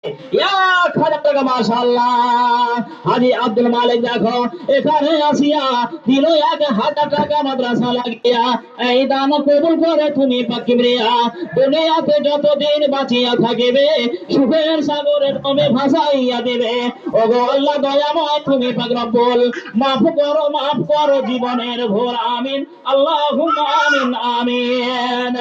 1,000 টাকা মাশাআল্লাহ। হাজী আব্দুল মালিক দেখো এখানে আসিয়া দিল 1,000 টাকা মাদ্রাসা লাগিয়া। এই দান কবুল করে তুমি পাকিবরিয়া দুনিয়াতে যতদিন বাঁচিয়া থাকিবে সুখের সাগরে তুমি ভাসাইয়া দিবে। ওগো আল্লাহ দয়াময় তুমি পাক রব্বুল মাফ করো জীবনের ভোর। আমিন আল্লাহুম্মা আমিন আমিন।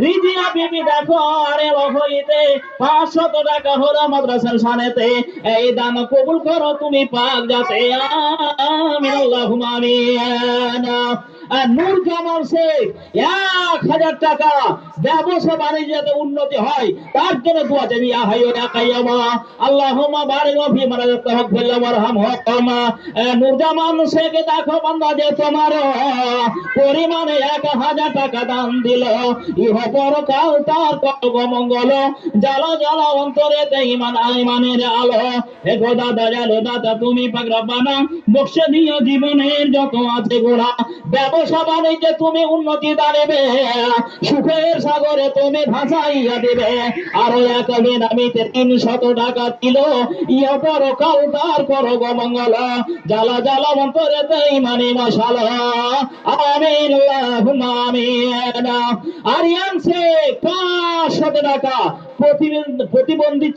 রিজিয়া বিবি দেখো আরে হইতে 500 টাকা হলো মাদ্রাসার সানেতে। এই দান কবুল করো তুমি পাক যাতে। আমিন আল্লাহুম্মা আমিন। নূর জামাল শেখ 1,000 টাকা ব্যবসা বাণিজ্যতে উন্নতি হয় তার জন্য দোয়া চাই। ইয়া হাইয়্যু ইয়া কাইয়্যুম আল্লাহুম্মা বারিক ফি মা রাযাকতাহু ওয়ারহামহু। নূর জামাল শেখ দেখো বান্দা যে তোমার পরিমাণে 1,000 টাকা দান দিল, ইহ পরকাল তার কত মঙ্গল। জ্বালা জ্বালা অন্তরে ইমানের আলো। হে খোদা দয়ালু দাতা তুমি পাক রব্বানা বক্সে দিও জীবনের যত আছে গোড়া। ব্যবসা বাণিজ্যে তুমি উন্নতি দাঁড়াবে, সুখের সাগরে তুমি ভাসাইয়া দেবে। আরো এক বেনামিতে 300 টাকা দিল, ইহ পরকাল তার করো গো মঙ্গল। জ্বালা জ্বালা অন্তরে ইমানে মশালা। আমিন আল্লাহুম্মা আমিন। আরিয়ান শেখ 500 টাকা প্রতিবন্ধী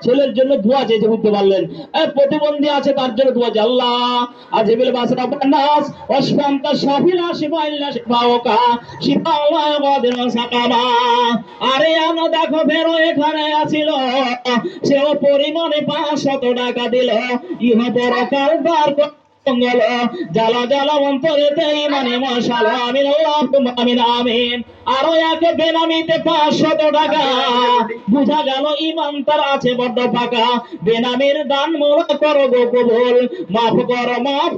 ছেলের জন্য দোয়া চেয়েছে, বুঝতে পারলেন? প্রতিবন্ধী আছে তার জন্য দোয়া চাই। আল্লাহ আজিবিল বাসরা নাস ওয়াশফান্তা শাফিলা শিফাইল্লা শিফাওকা শিফাওয়া গাদির সাকামা। আরে আনো দেখো ফেরো এখানে আসিল, সেও পরিমাণে 500 টাকা দিল, ইহ পরকাল তার মঙ্গল। জ্বালা জ্বালা অন্তরে ইমানে মশালা। আমিন আল্লাহুম্মা আমিন আমিন। আরো এক বেনামিতে 500 টাকা। বুঝা গেল ইমান তার আছে বড্ড পাকা। বেনামির দান মোলা করো গো কবুল। মাফ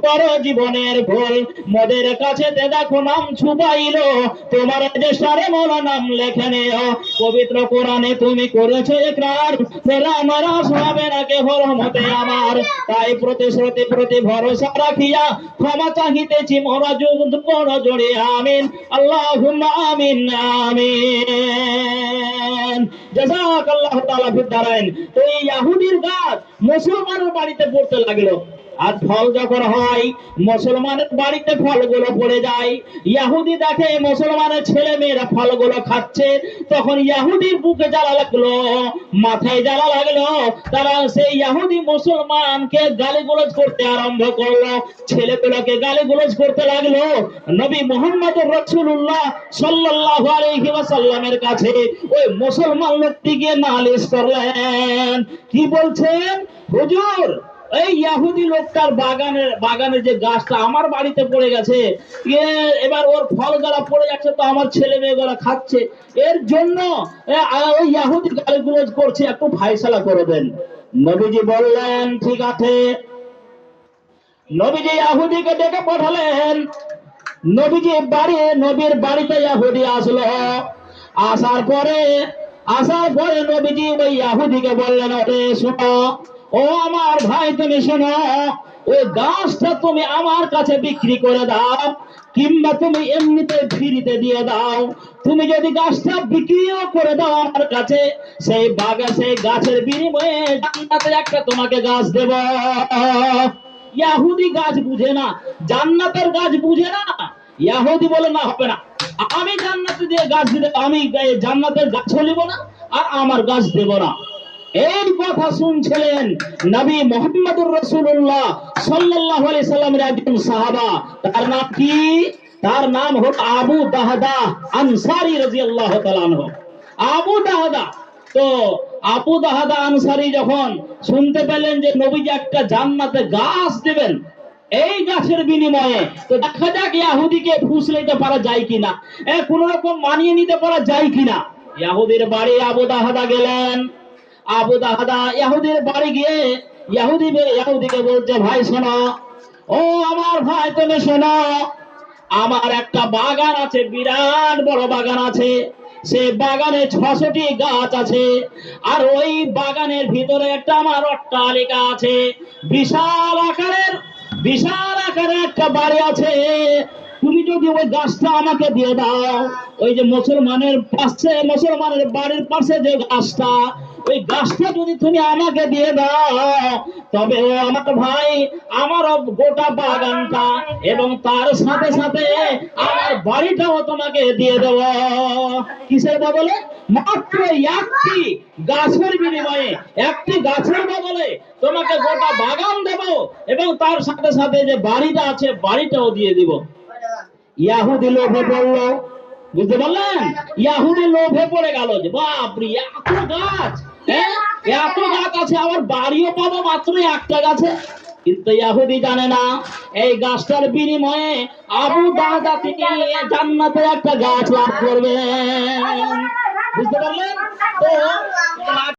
করো জীবনের ভুল। মোদের কাছে দেখো নাম ছুপাইলো, তোমার যে সারে মোলা নাম লেখে নেও। পবিত্র কোরআনে তুমি করেছো ইকরার, ফেরা মারা হবে না কে রহমতে আমার। তাই প্রতিশ্রুতি প্রতি ভরসা রাখিয়া ক্ষমা চাহিতেছি মোরা যুগ বড় জোরে। আমিন আল্লাহুম্মা আমিন আমিন। জাযাকাল্লাহু তাআলা ফিদ দারাইন। তো এই ইহুদির গাছ মুসলমানের বাড়িতে পড়তে লাগলো। আর ফল যখন হয় মুসলমানের বাড়িতে ফলগুলো পড়ে যায়। ইহুদি দেখে মুসলমানের ছেলে মেয়েরা ফলগুলো খাচ্ছে, তখন ইহুদির বুকে জ্বালা লাগলো, মাথায় জ্বালা লাগলো। তারা সেই ইহুদি মুসলমানকে গালিগালাজ করতে আরম্ভ করলো, ছেলেপেলেকে গালিগালাজ করতে লাগলো। নবী মুহাম্মদুর রাসূলুল্লাহ সাল্লাল্লাহু আলাইহি ওয়াসাল্লামের কাছে ওই মুসলমান লোকটি গিয়ে নালিশ করলেন। কি বলছেন? হুজুর, এই ইহুদি লোকটার বাগানের যে গাছটা আমার বাড়িতে পড়ে গেছে, এবার ওর ফল যারা পড়ে যাচ্ছে তো আমার ছেলে মেয়েগুলা খাচ্ছে, এর জন্য ওই ইহুদি গালিগালাজ করছে, একটু ফায়সালা করে দেন। নবীজি বললেন ঠিক আছে। নবীজি ইহুদিকে ডেকে পাঠালেন। নবীর বাড়িতে ইহুদি আসলো। আসার পরে নবীজি ওই ইহুদিকে বললেন, ওরে শোনো, ও আমার ভাই তুমি শোনো, ওই গাছটা তুমি আমার কাছে বিক্রি করে দাও, কিংবা তুমি এমনিতে ফ্রিতে দিয়ে দাও। তুমি যদি গাছটা বিক্রিও করে দাও আমার কাছে, সেই গাছের বিনিময়ে জান্নাতে একটা তোমাকে গাছ দেব। ইহুদি গাছ বুঝে না, জান্নাতের গাছ বুঝে না। ইহুদি বলে না, হবে না, আমি জান্নাতে দিয়ে গাছ দিতে, আমি জান্নাতের গাছ নিব না আর আমার গাছ দেব না। এই কথা শুনছিলেন নবী মুহাম্মদুর রাসূলুল্লাহ সাল্লাল্লাহু আলাইহি সাল্লামের একজন সাহাবা। তার নাম কি? তার নাম হলো আবু দাহদা আনসারী রাদিয়াল্লাহু তাআলা আনহু। আবু দাহদা। তো আবু দাহদা আনসারী যখন শুনতে পেলেন যে নবীজি একটা জান্নাতে গাছ দেবেন এই গাছের বিনিময়ে, তো দেখা যাক ইহুদিকে ফুসলাইতে পারা যায় কিনা, কোন রকম মানিয়ে নিতে পারা যায় কিনা। ইহুদির বাড়ি আবু দাহদা গেলেন। আবু দাহদা ইহুদির বাড়ি গিয়ে ইহুদিকে বলছে, ভাই শোনো, ও আমার ভাই তুমি শোনো, আমার একটা বাগান আছে, বিরাট বড় বাগান আছে। সে বাগানে 600টি গাছ আছে, আর ওই বাগানের ভিতরে একটা আমার অট্টালিকা আছে। বিশাল আকারের একটা বাড়ি আছে। তুমি যদি ওই গাছটা আমাকে দিয়ে দাও, ওই যে মুসলমানের বাড়ির পাশে যে গাছটা, ওই গাছটা যদি তুমি আমাকে দিয়ে দাও, তবে ও আমার ভাই আমার গোটা বাগানটা এবং তার সাথে সাথে আমার বাড়িটাও তোমাকে দিয়ে দেব। কিসের বদলে? মাত্র একটি গাছের বিনিময়ে, একটি গাছের বদলে তোমাকে গোটা বাগান দেব এবং তার সাথে সাথে যে বাড়িটা আছে বাড়িটাও দিয়ে দিব। ইয়াহুদি লোভে পড়লো, বুঝতে পারলেন? ইয়াহুদি লোভে পড়ে গেল যে বাপরে এত গাছ, হ্যাঁ এত গাছ আছে, আমার বাড়িও পাবো মাত্র একটা গাছে। কিন্তু ইয়াহুদি জানে না এই গাছটার বিনিময়ে আবু দাদা তিনি জান্নাতে একটা গাছ লাভ করবেন। বুঝতে পারলেন? তো